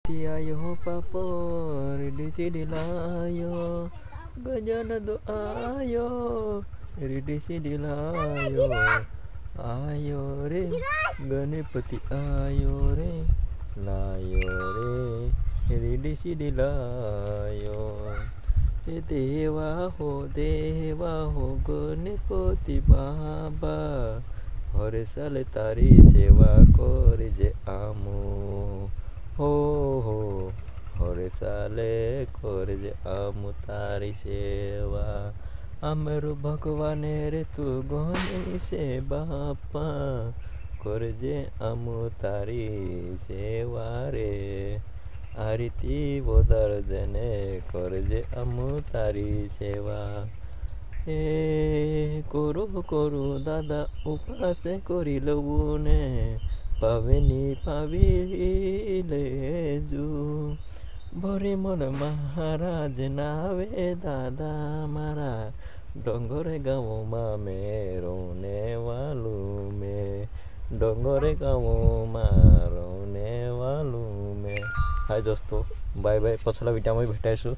Tiayo papor disi dilayo gajana do ayo disi dilayo ayo re ganepati ayo re layo re disi dilayo देवा हो गणपति बाबा हरे साले तारी सेवा करे जे आमो हो हरे साले करे जे आमो तारी सेवा आमरो भगवान रे तू गणेश बापा करे जे आमो तारी सेवा रे आरती बोदार जने करे जे आमो तारी सेवा करो दादा उपास करिलौने पावेनी पाविले जू भरे मन महाराज नावे दादा मारा डोंगरे गाँव मा रोने वालू में डोंगरे गाँव मा रोने वालू में हाय दोस्तों बाय बाय पछला भिडियोमा भेटाइछु।